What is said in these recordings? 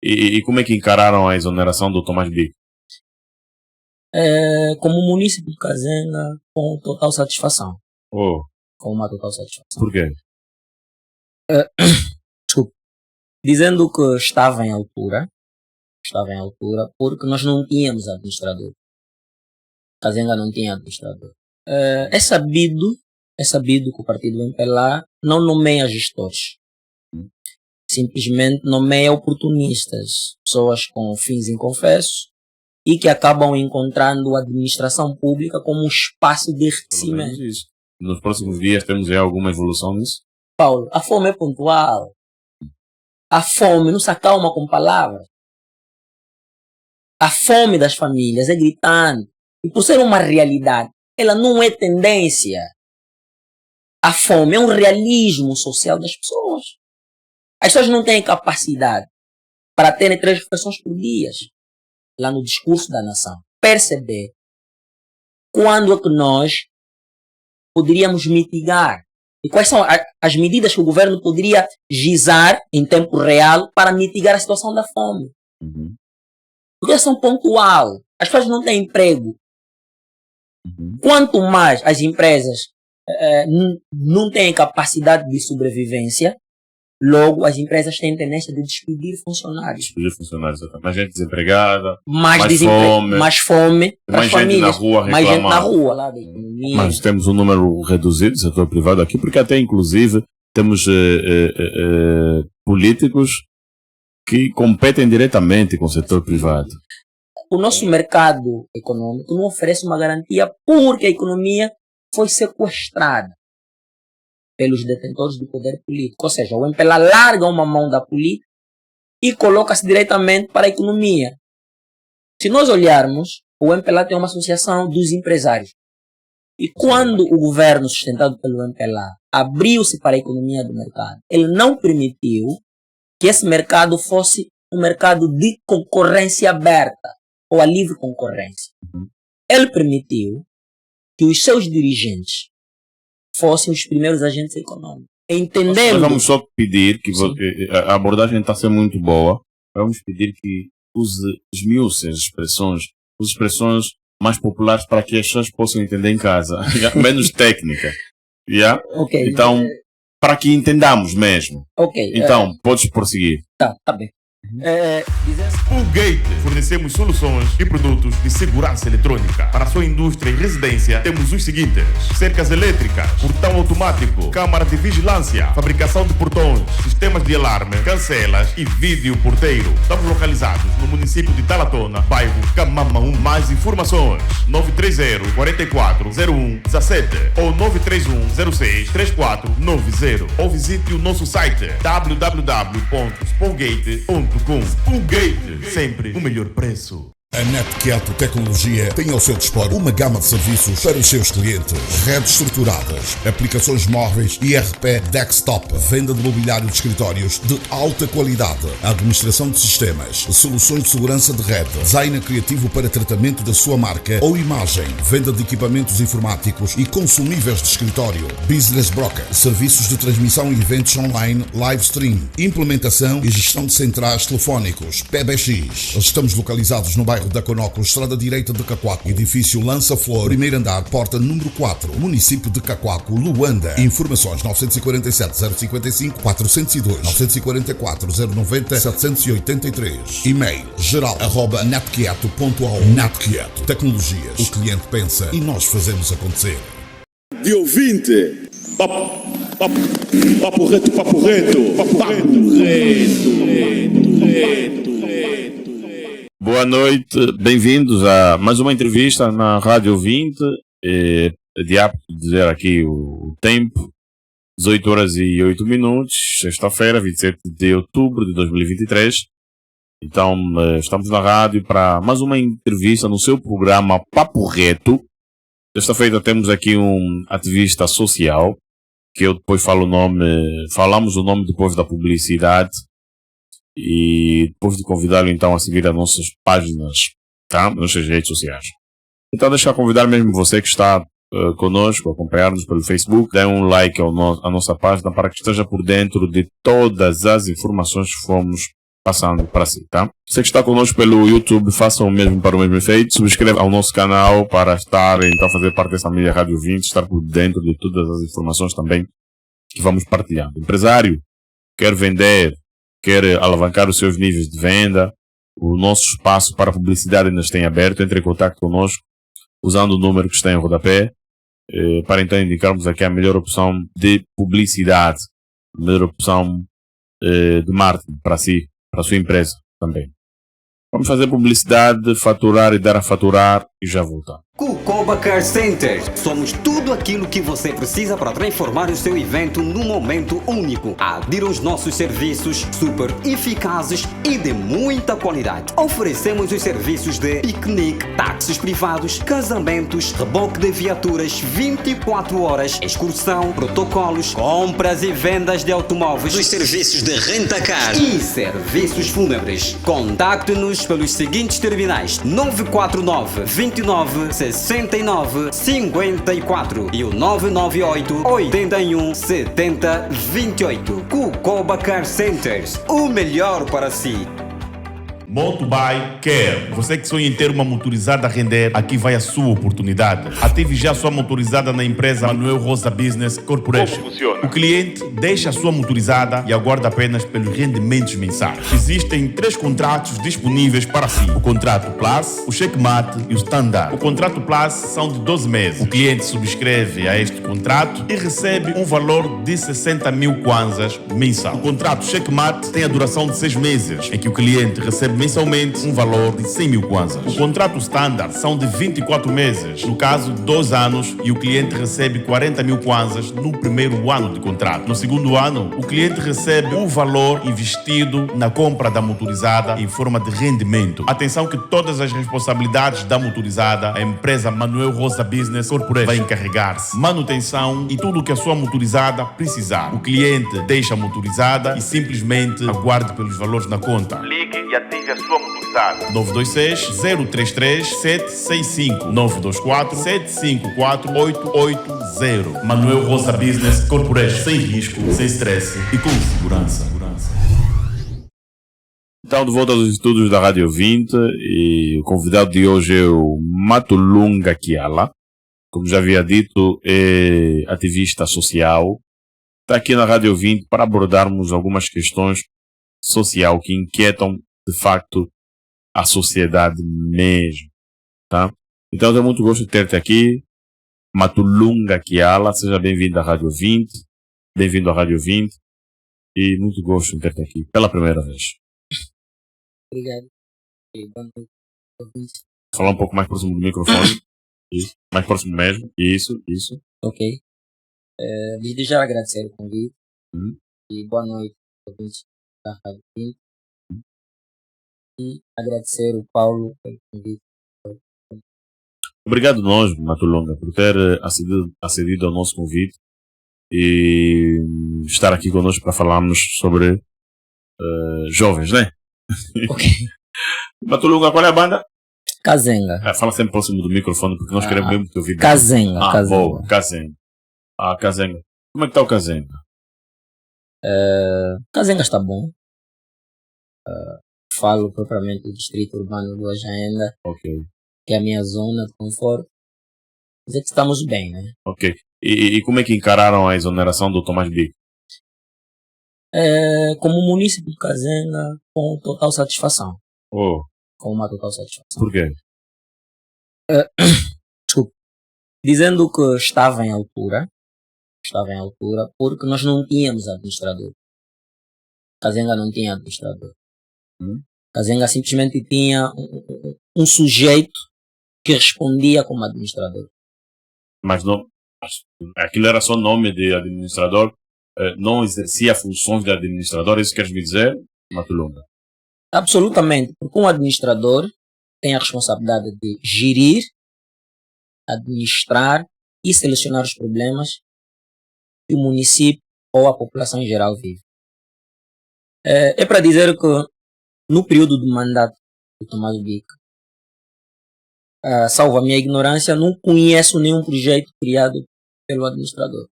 E como é que encararam a exoneração do Tomás Bico? Como munícipe de Kazenga, com total satisfação. Oh. Com uma total satisfação. Por quê? Desculpe. Dizendo que estava em altura, porque nós não tínhamos administrador. Kazenga não tinha administrador. É sabido que o partido MPLA não nomeia gestores. Simplesmente nomeia oportunistas, pessoas com fins inconfessos e que acabam encontrando a administração pública como um espaço de enriquecimento. Nos próximos dias temos já alguma evolução nisso? Paulo, a fome é pontual. A fome não se acalma com palavras. A fome das famílias é gritante. E por ser uma realidade, ela não é tendência. A fome é um realismo social das pessoas. As pessoas não têm capacidade para terem 3 refeições por dia. Lá no discurso da nação. Perceber quando é que nós poderíamos mitigar. E quais são as medidas que o governo poderia gizar em tempo real para mitigar a situação da fome. Porque elas são pontual. As pessoas não têm emprego. Quanto mais as empresas não têm capacidade de sobrevivência, logo as empresas têm tendência de despedir funcionários. Mais gente desempregada, mais fome para as famílias, mais gente na rua lá da economia. Mas temos um número reduzido do setor privado aqui, porque até inclusive temos políticos que competem diretamente com o setor privado. O nosso mercado econômico não oferece uma garantia porque a economia foi sequestrada pelos detentores do poder político. Ou seja, o MPLA larga uma mão da política e coloca-se diretamente para a economia. Se nós olharmos, o MPLA tem uma associação dos empresários. E quando o governo sustentado pelo MPLA abriu-se para a economia do mercado, ele não permitiu que esse mercado fosse um mercado de concorrência aberta ou a livre concorrência. Ele permitiu que os seus dirigentes fossem os primeiros agentes econômicos. Entendendo... Nós vamos só pedir que a abordagem está a ser muito boa. Vamos pedir que esmiúce as expressões mais populares para que as pessoas possam entender em casa. Menos técnica. Yeah? Okay. Então, para que entendamos mesmo. Okay. Então, podes prosseguir. Tá bem. Poolgate. Fornecemos soluções e produtos de segurança eletrônica. Para a sua indústria e residência, temos os seguintes: cercas elétricas, portão automático, câmara de vigilância, fabricação de portões, sistemas de alarme, cancelas e vídeo porteiro. Estamos localizados no município de Talatona, bairro Camama 1. Mais informações: 930 44 01 17 ou 931 06 3490. Ou visite o nosso site www.spoolgate.com. Spoolgate, sempre o melhor preço. A NetQuieto Tecnologia tem ao seu dispor uma gama de serviços para os seus clientes. Redes estruturadas, aplicações móveis e ERP desktop, venda de mobiliário de escritórios de alta qualidade, administração de sistemas, soluções de segurança de rede, design criativo para tratamento da sua marca ou imagem, venda de equipamentos informáticos e consumíveis de escritório, business broker, serviços de transmissão e eventos online, live stream, implementação e gestão de centrais telefónicos, PBX. Estamos localizados no bairro da Conoco, Estrada Direita de Cacoaco, edifício Lança Flor, primeiro andar, porta número 4, município de Cacoaco, Luanda. Informações 947 055 402, 944 090 783. E-mail geral@netquieto.ao. NetQuieto Tecnologias. O cliente pensa e nós fazemos acontecer. De ouvinte, papo reto. Boa noite, bem-vindos a mais uma entrevista na Rádio 20. É de apto dizer aqui o tempo: 18 horas e 8 minutos, sexta-feira, 27 de outubro de 2023. Então, estamos na rádio para mais uma entrevista no seu programa Papo Reto. Desta feita temos aqui um ativista social, que eu depois falamos o nome depois da publicidade. E depois de convidá-lo então a seguir as nossas páginas, tá? Nas nossas redes sociais. Então deixa eu convidar mesmo você que está conosco, acompanhar-nos pelo Facebook, dê um like à nossa página para que esteja por dentro de todas as informações que fomos passando para si, tá? Você que está conosco pelo YouTube, faça o mesmo para o mesmo efeito. Subscreva ao nosso canal para estar, então, fazer parte dessa família Rádio 20, estar por dentro de todas as informações também que vamos partilhando. Empresário, quer vender, quer alavancar os seus níveis de venda, o nosso espaço para publicidade ainda está em aberto. Entre em contato conosco usando o número que está em rodapé, para então indicarmos aqui a melhor opção de publicidade, a melhor opção de marketing para si, para a sua empresa também. Vamos fazer publicidade, faturar e dar a faturar e já voltar. Cucoba Car Center. Somos tudo aquilo que você precisa para transformar o seu evento num momento único. Adira aos nossos serviços super eficazes e de muita qualidade. Oferecemos os serviços de piquenique, táxis privados, casamentos, reboque de viaturas 24 horas, excursão, protocolos, compras e vendas de automóveis, os serviços de renta-car e serviços fúnebres. Contacte-nos pelos seguintes terminais: 949 29 69 54 e o 998 81 70 28. Cucoba Car Centers, o melhor para si. Motobuy Care. Você que sonha em ter uma motorizada a render, aqui vai a sua oportunidade. Ative já a sua motorizada na empresa Manuel Rosa Business Corporation. Como funciona? O cliente deixa a sua motorizada e aguarda apenas pelos rendimentos mensais. Existem 3 contratos disponíveis para si: o contrato Plus, o Checkmate e o Standard. O contrato Plus são de 12 meses. O cliente subscreve a este contrato e recebe um valor de 60 mil kwanzas mensal. O contrato Checkmate tem a duração de 6 meses, em que o cliente recebe mensalmente um valor de 100 mil kwanzas. O contrato Standard são de 24 meses, no caso 2 anos, e o cliente recebe 40 mil kwanzas no primeiro ano de contrato. No segundo ano, o cliente recebe o valor investido na compra da motorizada em forma de rendimento. Atenção que todas as responsabilidades da motorizada, a empresa Manuel Rosa Business Corporation vai encarregar-se. Manutenção e tudo o que a sua motorizada precisar. O cliente deixa a motorizada e simplesmente aguarde pelos valores na conta. Ligue e ative a sua motorizada. 926 033 765 924 754 880. Manuel Rosa Business Corporation. Sem risco, sem stress e com segurança. Então, de volta aos estudos da Rádio 20, e o convidado de hoje é o Matulunga Kiala. Como já havia dito, é ativista social. Está aqui na Rádio 20 para abordarmos algumas questões sociais que inquietam, de facto, a sociedade mesmo. Tá? Então, tenho muito gosto de ter-te aqui. Matulunga Kiala, seja bem-vindo à Rádio 20. Bem-vindo à Rádio 20. E muito gosto de ter-te aqui pela primeira vez. Obrigado. E boa noite, ouvintes. Falar um pouco mais próximo do microfone. Isso. Mais próximo mesmo. Isso. Ok. Desde já agradecer o convite. E boa noite, ouvintes da Rádio 20. E agradecer o Paulo pelo convite. Obrigado nós, Matulunga, por ter acedido ao nosso convite e estar aqui conosco para falarmos sobre jovens, né? Ok. Matulunga, qual é a banda? Kazenga. Fala sempre próximo do microfone porque nós queremos mesmo te ouvir. Kazenga. Boa, Kazenga. Kazenga. Como é que está o Kazenga? Kazenga está bom. Falo propriamente do distrito urbano do Ajaenda, Ok. que é a minha zona de conforto. Dizer que estamos bem, né? Ok. E como é que encararam a exoneração do Tomás Bico? Como munícipe de Kazenga, com total satisfação. Oh, Com uma total satisfação. por quê? Desculpe. Dizendo que estava em altura, porque nós não tínhamos administrador. Kazenga não tinha administrador. Kazenga simplesmente tinha um sujeito que respondia como administrador. Mas não, aquilo era só nome de administrador, não exercia funções de administrador, é isso que queres me dizer, Matulunga? Absolutamente, porque um administrador tem a responsabilidade de gerir, administrar e selecionar os problemas que o município ou a população em geral vive. É para dizer que no período do mandato do Tomás Bico, salvo a minha ignorância, não conheço nenhum projeto criado pelo administrador.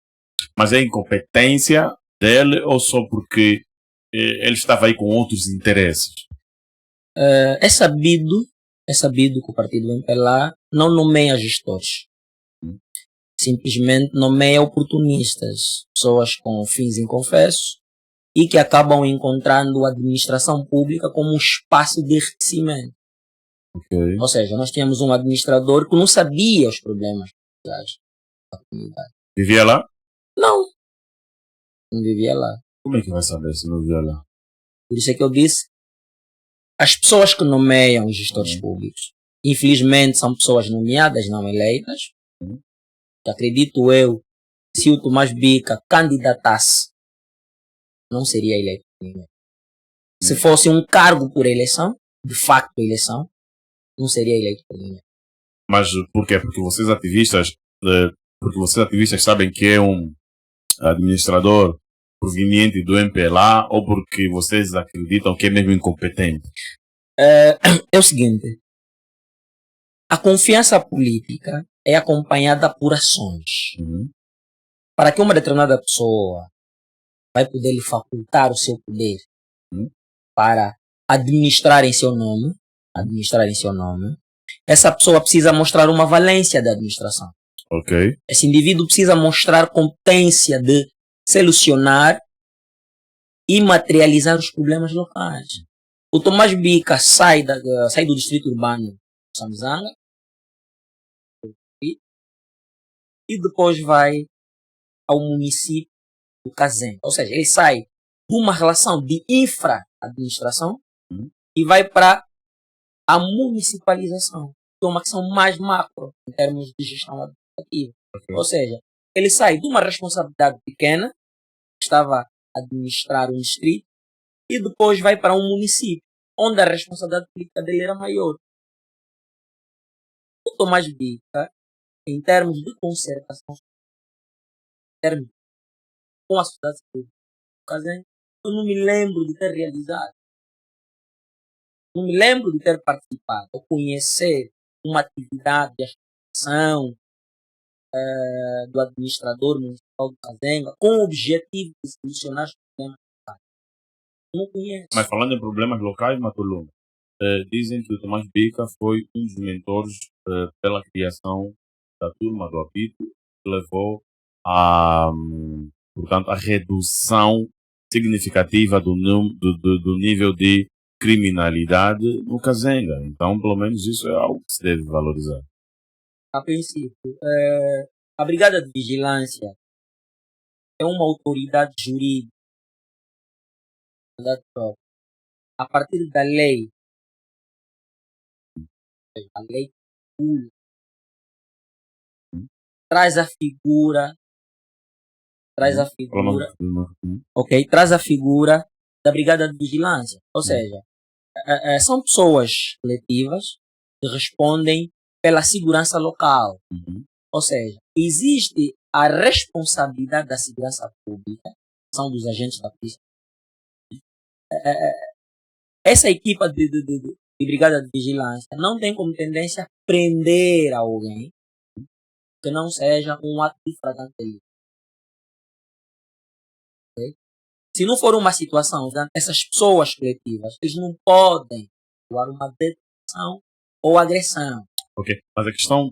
Mas é incompetência dele ou só porque ele estava aí com outros interesses? É sabido que o partido MPLA não nomeia gestores. Simplesmente nomeia oportunistas, pessoas com fins inconfessos e que acabam encontrando a administração pública como um espaço de enriquecimento. Okay. Ou seja, nós tínhamos um administrador que não sabia os problemas sociais da comunidade. Vivia lá? Não vivia lá. Como é que vai saber se não vivia lá? Por isso é que eu disse, as pessoas que nomeiam os gestores públicos, infelizmente são pessoas nomeadas, não eleitas. Acredito eu, se o Tomás Bica candidatasse, não seria eleito. Se fosse um cargo por eleição, de facto eleição, não seria eleito por ninguém. Mas por quê? Porque vocês ativistas sabem que é um administrador proveniente do MPLA ou porque vocês acreditam que é mesmo incompetente? É o seguinte, a confiança política é acompanhada por ações. Para que uma determinada pessoa vai poder lhe facultar o seu poder para administrar em seu nome, essa pessoa precisa mostrar uma valência da administração. Ok. Esse indivíduo precisa mostrar competência de solucionar e materializar os problemas locais. O Tomás Bica sai do distrito urbano de Samizanga e depois vai ao município do Cazenga. Ou seja, ele sai de uma relação de infra-administração e vai para a municipalização, que é uma ação mais macro em termos de gestão administrativa. Okay. Ou seja, ele sai de uma responsabilidade pequena, que estava a administrar um distrito, e depois vai para um município, onde a responsabilidade política dele era maior. O Tomás Bica, em termos de concertação, com a sociedade civil, eu não me lembro de ter realizado. Não me lembro de ter participado ou conhecer uma atividade de associação do administrador municipal do Cazenga com o objetivo de solucionar os problemas locais. Não conheço. Mas falando em problemas locais, Matuluma, dizem que o Tomás Bica foi um dos mentores pela criação da turma do apito, que levou a redução significativa do nível de criminalidade no Cazenga. Então, pelo menos isso é algo que se deve valorizar. A princípio, a Brigada de Vigilância é uma autoridade jurídica a partir da lei. A lei traz a figura da Brigada de Vigilância. Ou seja, são pessoas coletivas que respondem pela segurança local. Ou seja, existe a responsabilidade da segurança pública, são dos agentes da polícia. Essa equipa de Brigada de Vigilância não tem como tendência a prender alguém que não seja um ato de flagrante delito. Okay? Se não for uma situação, essas pessoas coletivas, eles não podem atuar uma detenção ou agressão. Ok, mas a questão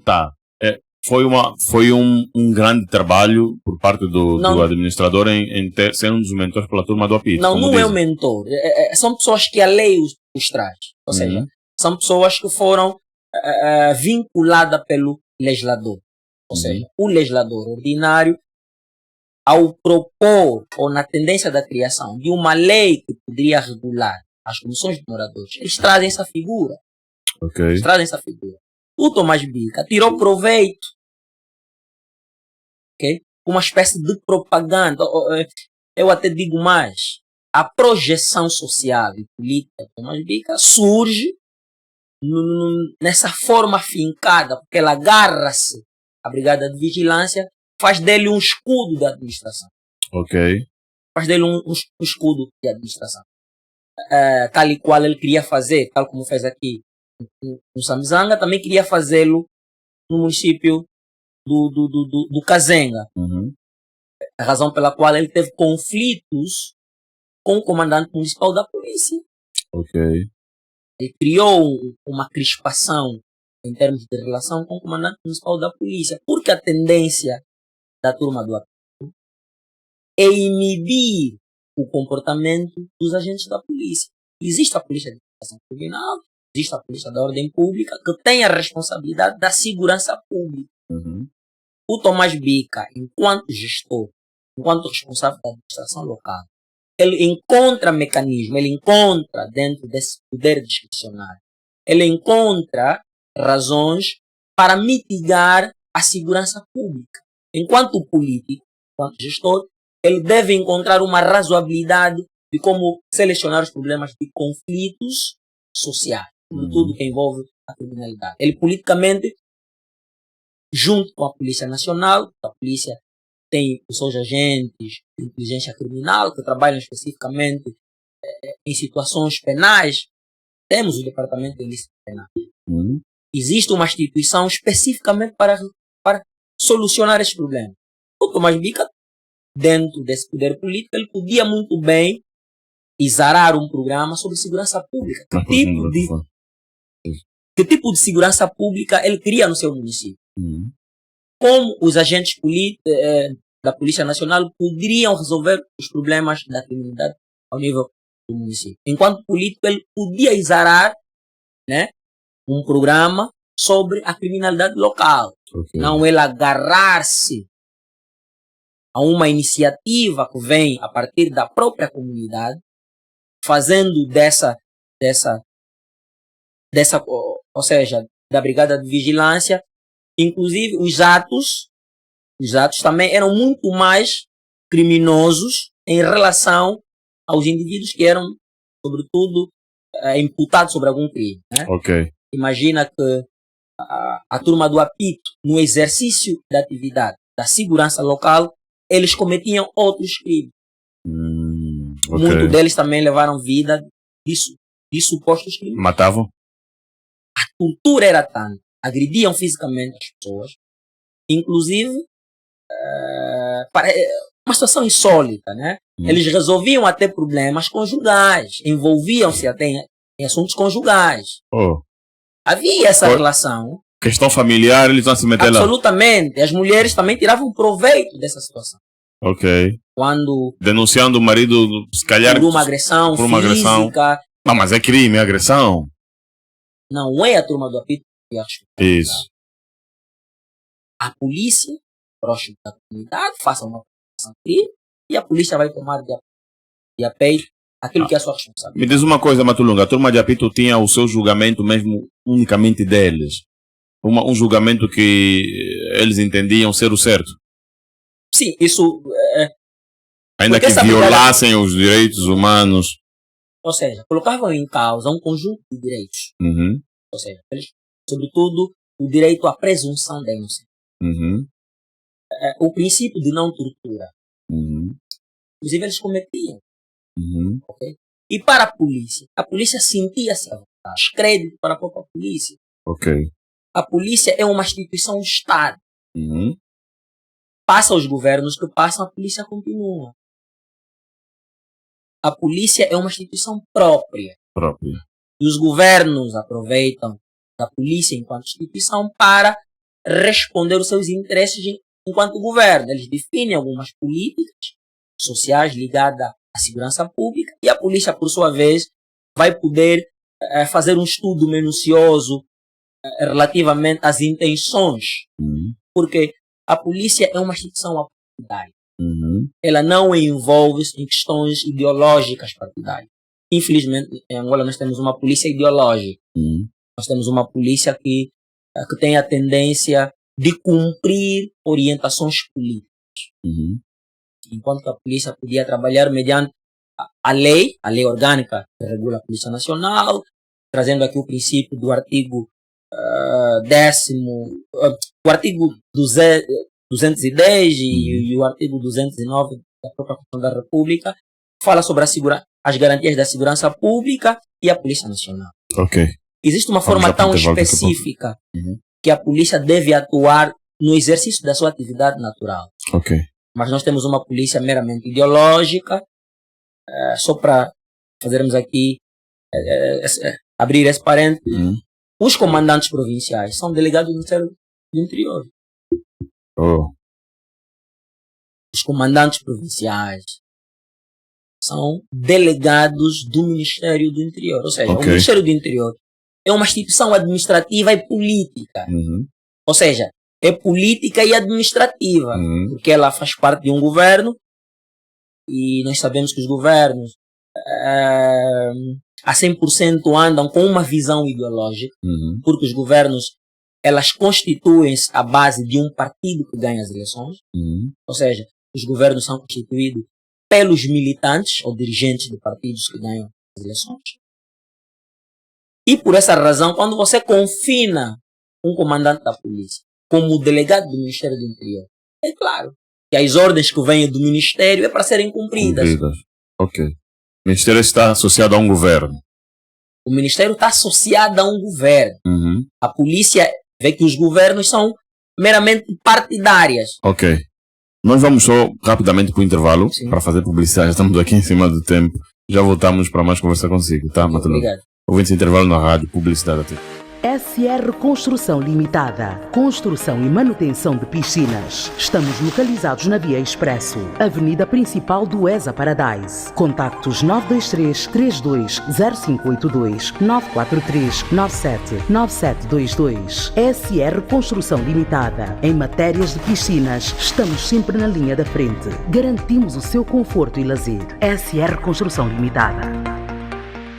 foi um grande trabalho por parte do administrador em ser um dos mentores pela turma do apito. Não é o mentor. São pessoas que a lei os traz. Ou seja, são pessoas que foram vinculadas pelo legislador. Ou seja, o legislador ordinário, ao propor, ou na tendência da criação de uma lei que poderia regular as comissões de moradores, eles trazem essa figura. Okay. Eles trazem essa figura. O Tomás Bica tirou proveito, okay? Uma espécie de propaganda. Eu até digo mais, a projeção social e política do Tomás Bica surge nessa forma fincada, porque ela agarra-se à Brigada de Vigilância, faz dele um escudo da administração. Ok. Faz dele um escudo de administração. Tal e qual ele queria fazer, tal como fez aqui no Samizanga, também queria fazê-lo no município do Cazenga. A razão pela qual ele teve conflitos com o comandante municipal da polícia. Ok. Ele criou uma crispação em termos de relação com o comandante municipal da polícia, porque a tendência da turma do apito é inibir o comportamento dos agentes da polícia. Existe a polícia de investigação criminal, existe a polícia da ordem pública, que tem a responsabilidade da segurança pública. Uhum. O Tomás Bica, enquanto gestor, enquanto responsável da administração local, ele encontra mecanismo, ele encontra dentro desse poder discricionário, ele encontra razões para mitigar a segurança pública. Enquanto político, enquanto gestor, ele deve encontrar uma razoabilidade de como selecionar os problemas de conflitos sociais, tudo que envolve a criminalidade. Ele politicamente, junto com a Polícia Nacional, a polícia tem os seus agentes de inteligência criminal que trabalham especificamente em situações penais. Temos o Departamento de Ilícito Penal. Existe uma instituição especificamente para solucionar esses problemas. O Tomás Bica, dentro desse poder político, ele podia muito bem exarar um programa sobre segurança pública. Que tipo de segurança pública ele cria no seu município? Como os agentes da Polícia Nacional poderiam resolver os problemas da criminalidade ao nível do município. Enquanto político, ele podia exarar, né, um programa sobre a criminalidade local. Okay. Não ele agarrar-se a uma iniciativa que vem a partir da própria comunidade, fazendo dessa, ou seja, da Brigada de Vigilância, inclusive os atos também eram muito mais criminosos em relação aos indivíduos que eram, sobretudo, imputados sobre algum crime. Né? Okay. Imagina que a turma do apito, no exercício da atividade da segurança local, eles cometiam outros crimes. Okay. Muitos deles também levaram vida de supostos crimes. Matavam? A cultura era tanta, agrediam fisicamente as pessoas, inclusive uma situação insólita, né? Eles resolviam até problemas conjugais, envolviam-se até em assuntos conjugais. Havia essa relação. Questão familiar, eles vão se meter lá. Absolutamente. As mulheres também tiravam proveito dessa situação. Ok. Quando denunciando o marido, se calhar, por uma agressão física. Não, mas é crime, é agressão. Não é a turma do apito que acha. Isso. A polícia, próximo da comunidade, faça uma operação e a polícia vai tomar de a peito aquilo que é a sua responsabilidade. Me diz uma coisa, Matulunga, a turma de apito tinha o seu julgamento mesmo unicamente deles? Um julgamento que eles entendiam ser o certo? Sim, isso... ainda que violassem os direitos humanos. Ou seja, colocavam em causa um conjunto de direitos. Ou seja, eles, sobretudo, o direito à presunção da inocência. O princípio de não tortura. Inclusive, eles cometiam. Okay? E para a polícia sentia-se à vontade. Crédito para a própria polícia. Okay. A polícia é uma instituição do Estado. Passa os governos que passam, a polícia continua. A polícia é uma instituição própria. E os governos aproveitam da polícia enquanto instituição para responder os seus interesses enquanto governo. Eles definem algumas políticas sociais ligadas à segurança pública e a polícia, por sua vez, vai poder fazer um estudo minucioso relativamente às intenções. Porque a polícia é uma instituição partidária. Ela não envolve-se em questões ideológicas partidárias. Infelizmente, em Angola nós temos uma polícia ideológica. Nós temos uma polícia que tem a tendência de cumprir orientações políticas. Enquanto que a polícia podia trabalhar mediante a lei orgânica que regula a Polícia Nacional, trazendo aqui o princípio do artigo 10º, o artigo 210 e o artigo 209 da própria Constituição da República, fala sobre as garantias da segurança pública e a Polícia Nacional. Okay. Existe uma forma tão específica que a polícia deve atuar no exercício da sua atividade natural. Okay. Mas nós temos uma polícia meramente ideológica, só para fazermos aqui, abrir esse parênteses, os comandantes provinciais são delegados do Ministério do Interior. Os comandantes provinciais são delegados do Ministério do Interior. Ou seja, o Ministério do Interior é uma instituição administrativa e política. Ou seja, é política e administrativa, porque ela faz parte de um governo e nós sabemos que os governos a 100% andam com uma visão ideológica, porque os governos elas constituem-se à base de um partido que ganha as eleições, ou seja, os governos são constituídos pelos militantes ou dirigentes de partidos que ganham as eleições. E por essa razão, quando você confina um comandante da polícia como delegado do Ministério do Interior, é claro que as ordens que vêm do Ministério é para serem cumpridas. Ok. O Ministério está associado a um governo. O Ministério está associado a um governo. A polícia vê que os governos são meramente partidárias. Ok. Nós vamos só rapidamente para o intervalo, para fazer publicidade. Já estamos aqui em cima do tempo. Já voltamos para mais conversar consigo, tá, Matulunga? Obrigado. Ouvindo esse intervalo na rádio, publicidade até. SR Construção Limitada. Construção e manutenção de piscinas. Estamos localizados na Via Expresso, Avenida Principal do ESA Paradise. Contactos 923-320582, 943-979722. SR Construção Limitada. Em matérias de piscinas, estamos sempre na linha da frente. Garantimos o seu conforto e lazer. SR Construção Limitada.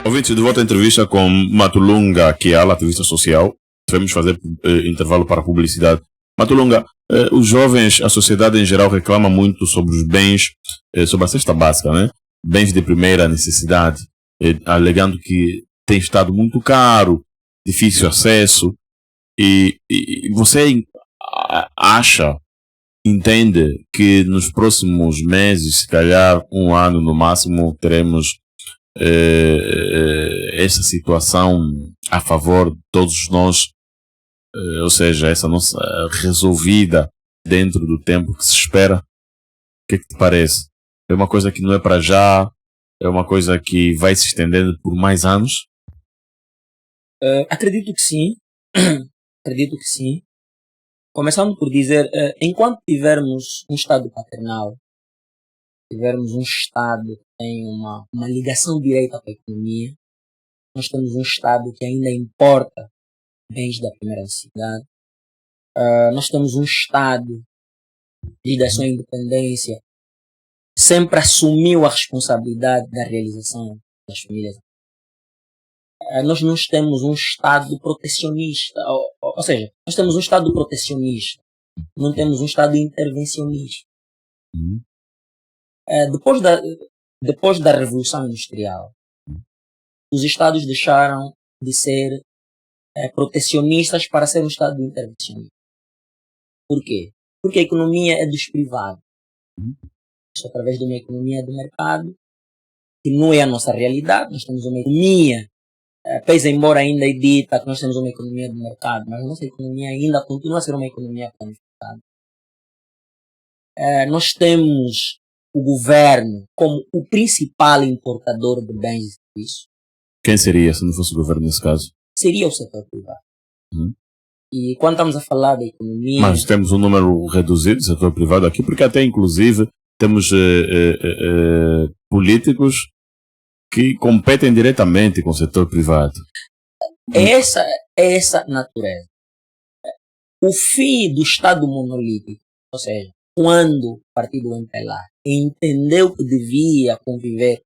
Ouvintes, de volta à entrevista com Matulunga Kiala, ativista social. Devemos fazer intervalo para publicidade. Matulunga, os jovens, a sociedade em geral reclama muito sobre os bens, sobre a cesta básica, né? Bens de primeira necessidade, alegando que tem estado muito caro, difícil acesso. E você acha, entende que nos próximos meses, se calhar um ano no máximo, teremos essa situação a favor de todos nós, ou seja, essa nossa resolvida dentro do tempo que se espera? O que te parece? É uma coisa que não é para já? É uma coisa que vai se estendendo por mais anos? Acredito que sim. Acredito que sim. Começando por dizer, enquanto tivermos um Estado paternal, tivermos um Estado que tem uma ligação direta com a economia, nós temos um Estado que ainda importa bens da primeira necessidade, nós temos um Estado desde a sua independência sempre assumiu a responsabilidade da realização das famílias. Nós não temos um Estado protecionista, ou seja, nós temos um Estado protecionista, não temos um Estado intervencionista. Depois da Revolução Industrial, os Estados deixaram de ser protecionistas para ser um Estado intervencionista. Por quê? Porque a economia é dos privados. Isso através de uma economia do mercado, que não é a nossa realidade. Nós temos uma economia, pese embora ainda é dita que nós temos uma economia do mercado, mas a nossa economia ainda continua a ser uma economia planificada. Nós temos o governo como o principal importador de bens e serviços. Quem seria se não fosse o governo nesse caso? Seria o setor privado. E quando estamos a falar da economia... Mas temos um número reduzido de setor privado aqui, porque até inclusive temos políticos que competem diretamente com o setor privado. Essa natureza. O fim do Estado monolítico, ou seja, quando o partido MPLA entendeu que devia conviver,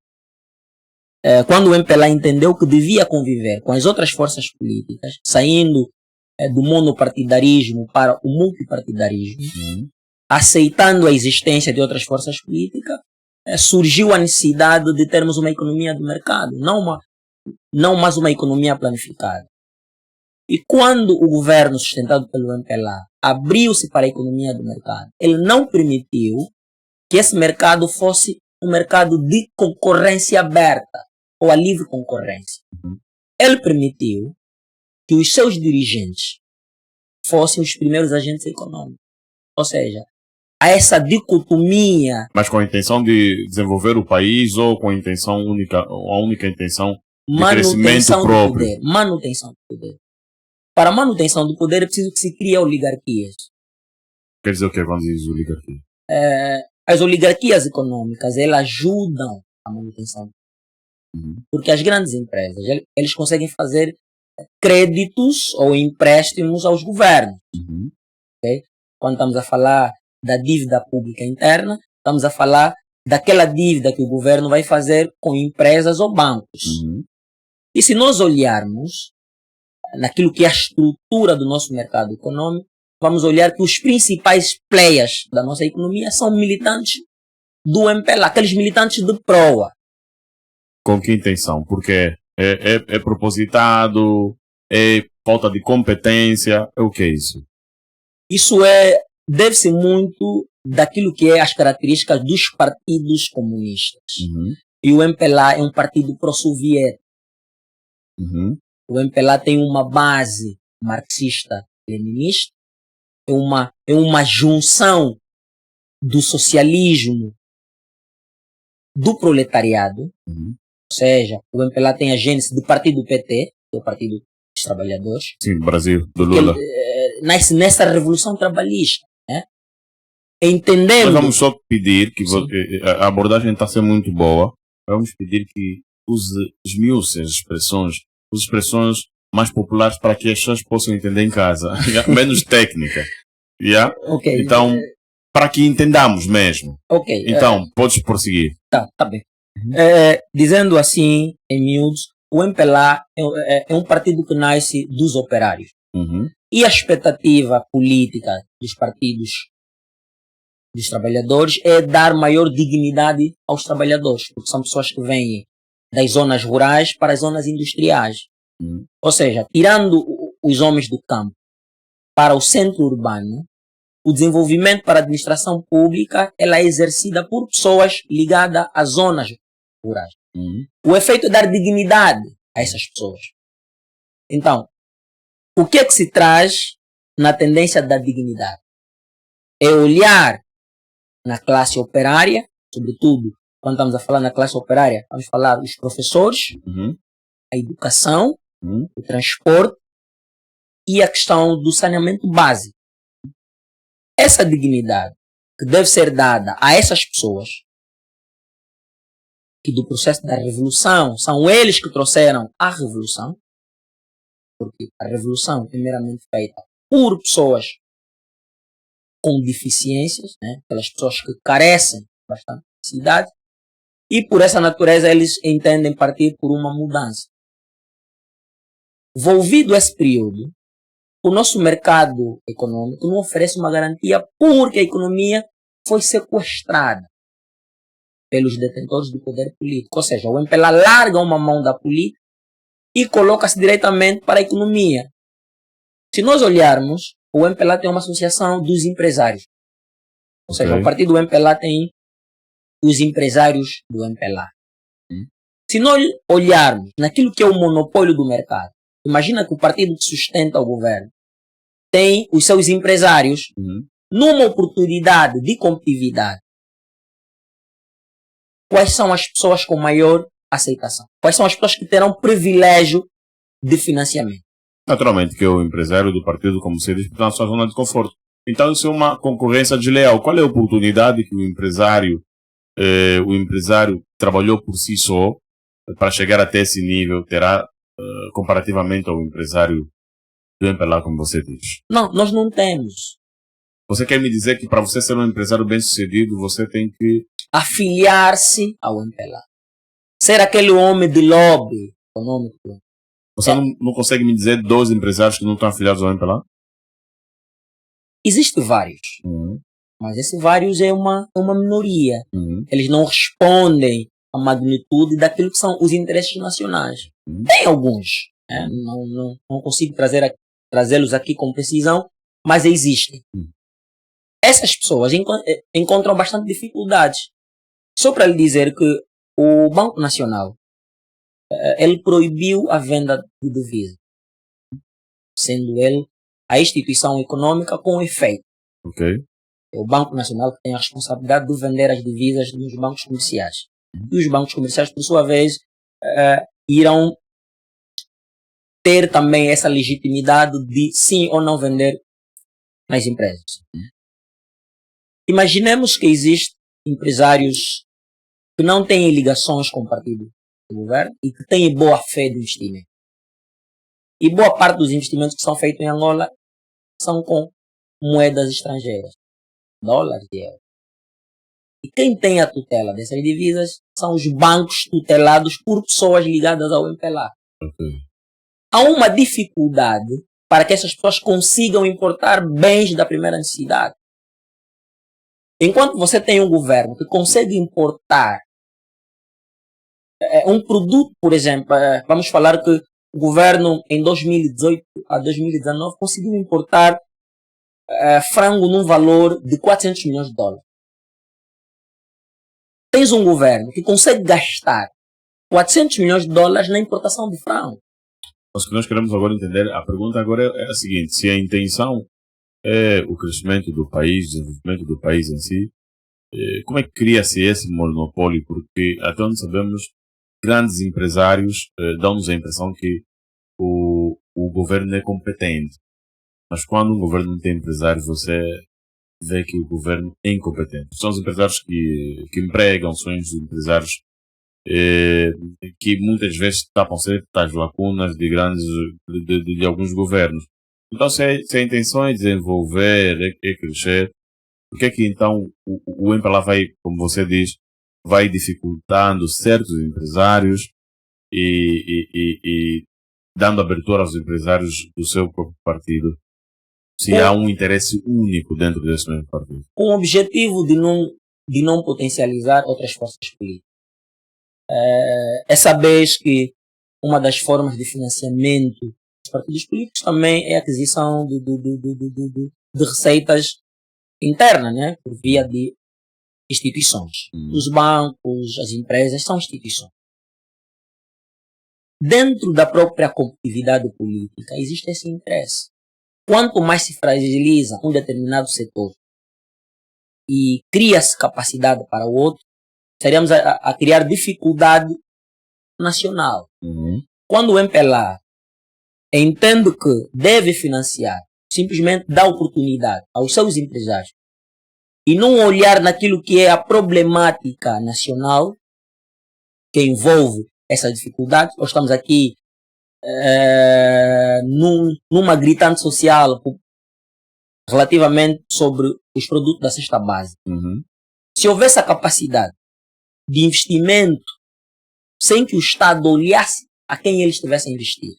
quando o MPLA entendeu que devia conviver com as outras forças políticas, saindo do monopartidarismo para o multipartidarismo, aceitando a existência de outras forças políticas, surgiu a necessidade de termos uma economia do mercado, não mais uma economia planificada. E quando o governo sustentado pelo MPLA abriu-se para a economia do mercado, ele não permitiu que esse mercado fosse um mercado de concorrência aberta ou a livre concorrência. Ele permitiu que os seus dirigentes fossem os primeiros agentes econômicos. Ou seja, a essa dicotomia. Mas com a intenção de desenvolver o país ou com a intenção única, a única intenção de crescimento próprio? Do poder, manutenção do poder. Para a manutenção do poder é preciso que se crie oligarquias. Quer dizer o que quando diz oligarquia? As oligarquias econômicas, elas ajudam a manutenção. Porque as grandes empresas, eles conseguem fazer créditos ou empréstimos aos governos. Okay? Quando estamos a falar da dívida pública interna, estamos a falar daquela dívida que o governo vai fazer com empresas ou bancos. E se nós olharmos naquilo que é a estrutura do nosso mercado econômico, vamos olhar que os principais players da nossa economia são militantes do MPLA, aqueles militantes de proa. Com que intenção? Porque é propositado, é falta de competência, é o que é isso? Isso deve-se muito daquilo que é as características dos partidos comunistas. E o MPLA é um partido pró-soviético. O MPLA tem uma base marxista-leninista, é uma junção do socialismo, do proletariado, ou seja, o MPLA tem a gênese do partido PT, que é o Partido dos Trabalhadores. Sim, Brasil, do Lula. Nasce nessa revolução trabalhista. Né? Entendendo... Nós vamos só pedir, que a abordagem está a ser muito boa, vamos pedir que esmiuce as expressões mais populares para que as pessoas possam entender em casa, menos técnica. Yeah? Okay. Então, para que entendamos mesmo. Okay. Então, podes prosseguir. Tá bem. Dizendo assim, em miúdos, o MPLA é um partido que nasce dos operários. E a expectativa política dos partidos dos trabalhadores é dar maior dignidade aos trabalhadores, porque são pessoas que vêm das zonas rurais para as zonas industriais. Ou seja, tirando os homens do campo para o centro urbano, o desenvolvimento para a administração pública ela é exercida por pessoas ligadas às zonas rurais. O efeito é dar dignidade a essas pessoas. Então, o que é que se traz na tendência da dignidade? É olhar na classe operária, sobretudo quando estamos a falar na classe operária, vamos falar dos professores, a educação, o transporte e a questão do saneamento básico. Essa dignidade que deve ser dada a essas pessoas que do processo da revolução são eles que trouxeram a revolução, porque a revolução é meramente feita por pessoas com deficiências, né? Pelas pessoas que carecem bastante de necessidade, e por essa natureza eles entendem partir por uma mudança. Volvido esse período, o nosso mercado econômico não oferece uma garantia porque a economia foi sequestrada pelos detentores do poder político. Ou seja, o MPLA larga uma mão da política e coloca-se diretamente para a economia. Se nós olharmos, o MPLA tem uma associação dos empresários. Ou seja, o partido do MPLA tem os empresários do MPLA. Se nós olharmos naquilo que é o monopólio do mercado, imagina que o partido que sustenta o governo tem os seus empresários numa oportunidade de competitividade. Quais são as pessoas com maior aceitação? Quais são as pessoas que terão privilégio de financiamento? Naturalmente que o empresário do partido, como você disse, está na sua zona de conforto. Então isso é uma concorrência desleal. Qual é a oportunidade que o empresário trabalhou por si só para chegar até esse nível terá comparativamente ao empresário do MPLA, como você diz? Não, nós não temos. Você quer me dizer que para você ser um empresário bem-sucedido, você tem que afiliar-se ao MPLA. Ser aquele homem de lobby econômico. Você não consegue me dizer 2 empresários que não estão afiliados ao MPLA? Existem vários. Mas esses vários é uma minoria. Eles não respondem à magnitude daquilo que são os interesses nacionais. Tem alguns. Não consigo trazê-los aqui com precisão, mas existem. Essas pessoas encontram bastante dificuldades. Só para lhe dizer que o Banco Nacional ele proibiu a venda de divisa, sendo ele a instituição econômica com efeito. É o Banco Nacional que tem a responsabilidade de vender as divisas nos bancos comerciais. E os bancos comerciais, por sua vez, irão ter também essa legitimidade de sim ou não vender nas empresas. Imaginemos que existem empresários que não têm ligações com o partido do governo e que têm boa fé de investimento. E boa parte dos investimentos que são feitos em Angola são com moedas estrangeiras, dólares e euros. E quem tem a tutela dessas divisas são os bancos tutelados por pessoas ligadas ao MPLA. Há uma dificuldade para que essas pessoas consigam importar bens da primeira necessidade. Enquanto você tem um governo que consegue importar um produto, por exemplo, vamos falar que o governo em 2018 a 2019 conseguiu importar frango num valor de 400 milhões de dólares. Tens um governo que consegue gastar 400 milhões de dólares na importação de frango. Mas o que nós queremos agora entender, a pergunta agora é a seguinte: se a intenção é o crescimento do país, o desenvolvimento do país em si, como é que cria-se esse monopólio? Porque até onde sabemos, grandes empresários dão-nos a impressão que o governo é competente. Mas quando um governo não tem empresários, você vê que o governo é incompetente. São os empresários que empregam, são os empresários que muitas vezes tapam certas lacunas de alguns governos. Então, se a intenção é desenvolver, é crescer, por que é que então o MPLA vai, como você diz, vai dificultando certos empresários e dando abertura aos empresários do seu próprio partido, se há um interesse único dentro desse mesmo partido? Com o objetivo de não potencializar outras forças políticas. É saber que uma das formas de financiamento dos partidos políticos também é a aquisição de receitas internas, né? Por via de instituições. Os bancos, as empresas são instituições. Dentro da própria competitividade política existe esse interesse. Quanto mais se fragiliza um determinado setor e cria-se capacidade para o outro, estaríamos a criar dificuldade nacional. Quando o MPLA entende que deve financiar, simplesmente dá oportunidade aos seus empresários e não olhar naquilo que é a problemática nacional que envolve essa dificuldade. Nós estamos aqui numa gritante social relativamente sobre os produtos da cesta básica. Se houvesse a capacidade de investimento sem que o Estado olhasse a quem ele estivesse a investir,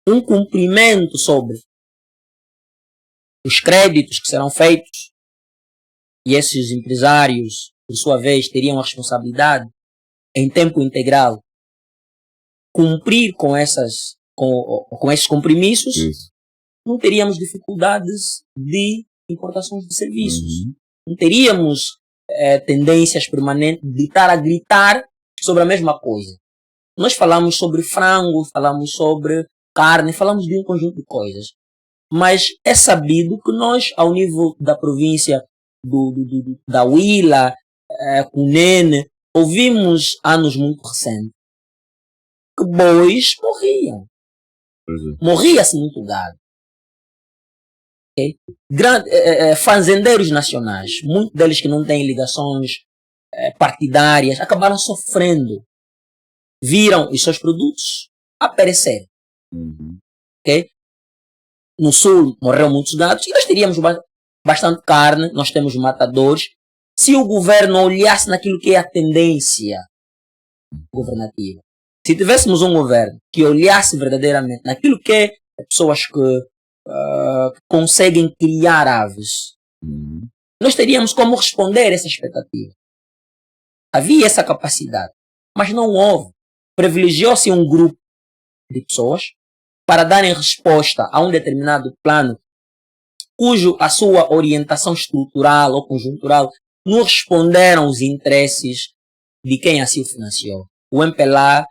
um cumprimento sobre os créditos que serão feitos, e esses empresários, por sua vez, teriam a responsabilidade em tempo integral cumprir com esses compromissos, não teríamos dificuldades de importações de serviços. Não teríamos tendências permanentes de estar a gritar sobre a mesma coisa. Nós falamos sobre frango, falamos sobre carne, falamos de um conjunto de coisas. Mas é sabido que nós, ao nível da província da Huila, Cunene, ouvimos anos muito recentes que bois morriam. Morria-se muito gado. Okay? Fazendeiros nacionais, muitos deles que não têm ligações partidárias, acabaram sofrendo. Viram os seus produtos a perecer. Okay? No sul morreram muitos gados e nós teríamos bastante carne, nós temos matadores. Se o governo olhasse naquilo que é a tendência governativa, se tivéssemos um governo que olhasse verdadeiramente naquilo que é pessoas que conseguem criar aves, nós teríamos como responder essa expectativa. Havia essa capacidade, mas não houve. Privilegiou-se um grupo de pessoas para darem resposta a um determinado plano cujo a sua orientação estrutural ou conjuntural não responderam aos interesses de quem assim o financiou. O MPLA,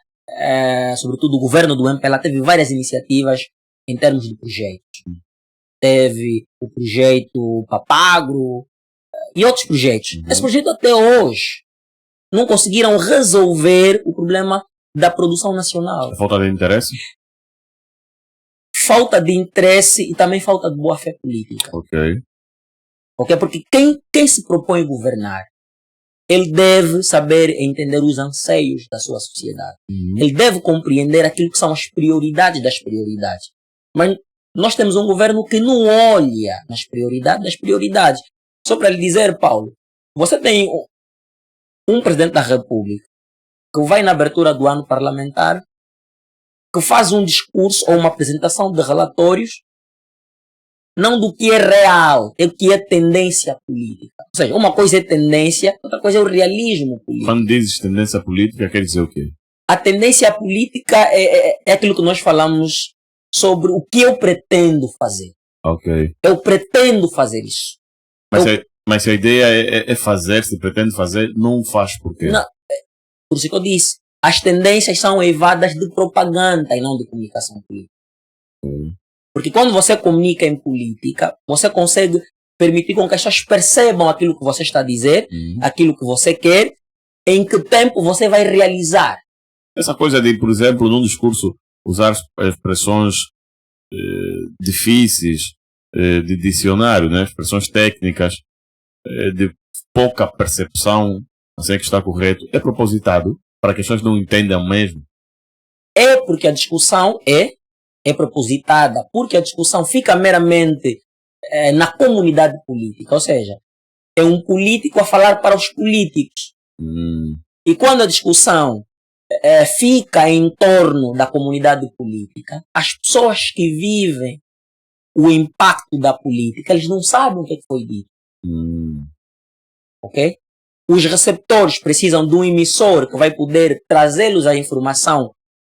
sobretudo o governo do MPLA, teve várias iniciativas em termos de projetos. teve o projeto Papagro e outros projetos. Esse projeto até hoje não conseguiram resolver o problema da produção nacional. Falta de interesse? Falta de interesse e também falta de boa-fé política. Ok. Porque quem se propõe governar, ele deve saber entender os anseios da sua sociedade. Ele deve compreender aquilo que são as prioridades das prioridades. Mas nós temos um governo que não olha nas prioridades das prioridades. Só para lhe dizer, Paulo, você tem um presidente da República que vai na abertura do ano parlamentar, que faz um discurso ou uma apresentação de relatórios, não do que é real, é o que é tendência política. Ou seja, uma coisa é tendência, outra coisa é o realismo político. Quando dizes tendência política, quer dizer o quê? A tendência política é aquilo que nós falamos sobre o que eu pretendo fazer. Ok. Eu pretendo fazer isso. Mas se a ideia é fazer, se pretende fazer, não faz por quê? Não, por isso que eu disse. As tendências são eivadas de propaganda e não de comunicação política. Porque quando você comunica em política, você consegue permitir com que as pessoas percebam aquilo que você está a dizer, aquilo que você quer, em que tempo você vai realizar. Essa coisa de, por exemplo, num discurso, usar expressões difíceis de dicionário, né? Expressões técnicas de pouca percepção, assim que está correto, é propositado para que as pessoas não entendam mesmo? É porque a discussão é propositada, porque a discussão fica meramente na comunidade política, ou seja, é um político a falar para os políticos. E quando a discussão fica em torno da comunidade política, as pessoas que vivem o impacto da política, eles não sabem o que foi dito. Ok? Os receptores precisam de um emissor que vai poder trazê-los a informação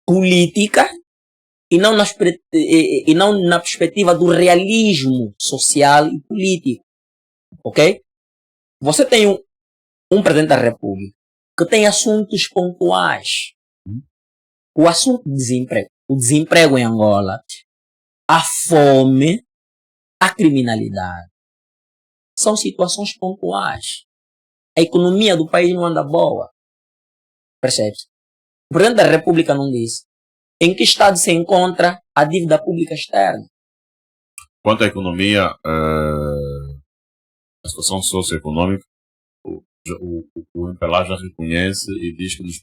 política e não na perspectiva do realismo social e político. Ok? Você tem um presidente da República que tem assuntos pontuais. O assunto do desemprego. O desemprego em Angola, a fome, a criminalidade. São situações pontuais. A economia do país não anda boa. Percebe-se? O presidente da República não disse em que estado se encontra a dívida pública externa. Quanto à economia, a situação socioeconômica, o MPLA já reconhece e diz que nas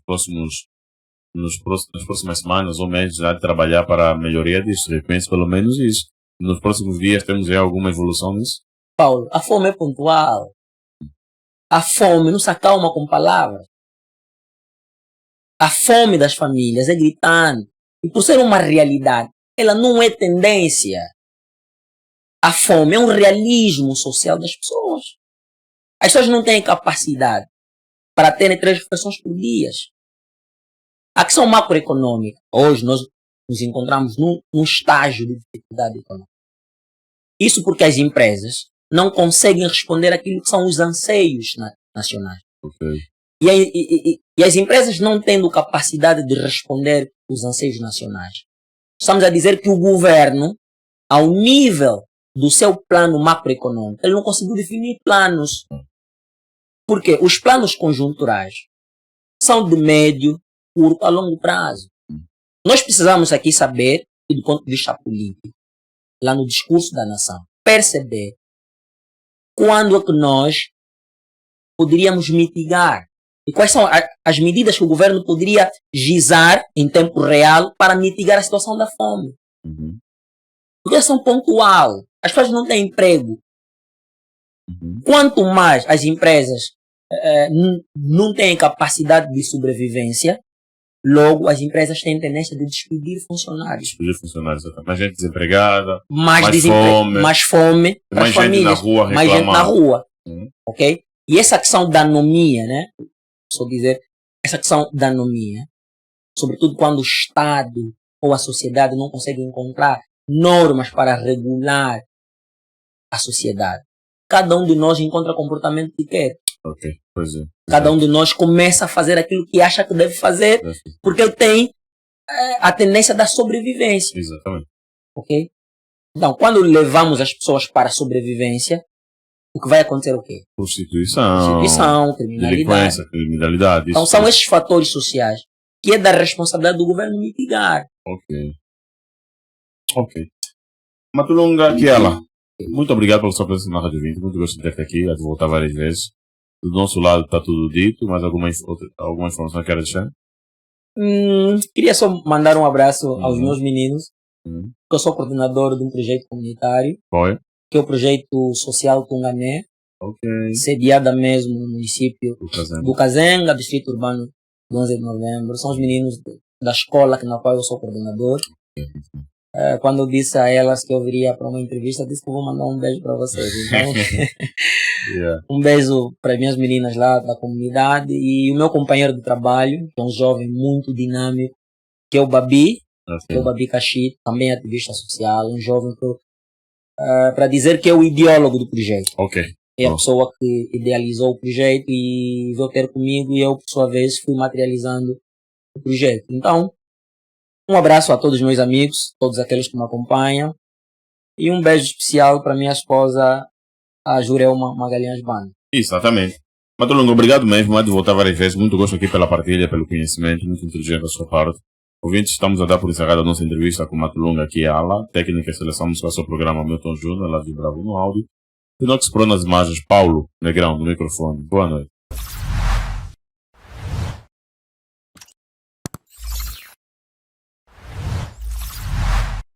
próximas semanas ou meses já de trabalhar para a melhoria disso. Reconhece pelo menos isso. Nos próximos dias temos já alguma evolução nisso? Paulo, a fome é pontual. A fome não se acalma com palavras. A fome das famílias é gritante. E por ser uma realidade, ela não é tendência. A fome é um realismo social das pessoas. As pessoas não têm capacidade para terem 3 refeições por dia. A questão macroeconômica, hoje nós nos encontramos num estágio de dificuldade econômica. Isso porque as empresas não conseguem responder àquilo que são os anseios nacionais. Okay. E as empresas não tendo capacidade de responder os anseios nacionais. Estamos a dizer que o governo, ao nível do seu plano macroeconômico, ele não conseguiu definir planos. Porque os planos conjunturais são de médio, curto a longo prazo. Nós precisamos aqui saber, e do ponto de vista político, lá no discurso da nação, perceber quando é que nós poderíamos mitigar e quais são as medidas que o governo poderia gizar em tempo real para mitigar a situação da fome. Porque são pontual. As pessoas não têm emprego. Quanto mais as empresas não têm capacidade de sobrevivência, logo as empresas têm tendência de despedir funcionários. Despedir funcionários, mais gente desempregada, mais fome para mais as famílias, gente na rua mais gente na rua. Ok? E essa questão da anomia, né? Só dizer, essa questão da anomia, sobretudo quando o Estado ou a sociedade não consegue encontrar normas para regular a sociedade. Cada um de nós encontra comportamento que quer. Ok, pois é. Cada um de nós começa a fazer aquilo que acha que deve fazer, porque ele tem a tendência da sobrevivência. Exatamente. Ok? Então, quando levamos as pessoas para a sobrevivência, o que vai acontecer é o quê? Prostituição, criminalidade. criminalidade. Então, são estes fatores sociais que é da responsabilidade do governo mitigar. Ok. Matulunga Kiala, muito obrigado pela sua presença na Rádio 20. Muito gosto de ter aqui, a de voltar várias vezes. Do nosso lado está tudo dito, mas alguma informação que quer deixar? Queria só mandar um abraço aos meus meninos. Eu sou coordenador de um projeto comunitário, que é o projeto social Tungané, sediada mesmo no município do Kazenga, distrito urbano do 11 de novembro. São os meninos da escola na qual eu sou coordenador. Quando eu disse a elas que eu viria para uma entrevista, disse que eu vou mandar um beijo para vocês. Então, um beijo para as minhas meninas lá da comunidade e o meu companheiro de trabalho, que é um jovem muito dinâmico, que é o Babi, que é o Babi Cachito, também ativista social, um jovem para dizer que é o ideólogo do projeto. É a pessoa que idealizou o projeto e veio ter comigo e eu, por sua vez, fui materializando o projeto. Então, um abraço a todos os meus amigos, todos aqueles que me acompanham. E um beijo especial para minha esposa, a Jurelma Magalhães Bano. Exatamente. Matulunga, obrigado mesmo. Há de voltar várias vezes. Muito gosto aqui pela partilha, pelo conhecimento, muito inteligente da sua parte. Ouvintes, estamos a dar por encerrada a nossa entrevista com Matulunga aqui a ala, técnica e seleção musical do seu programa Milton Júnior, lá de Bravo no áudio. E Nox Pro nas imagens, Paulo Negrão no microfone. Boa noite.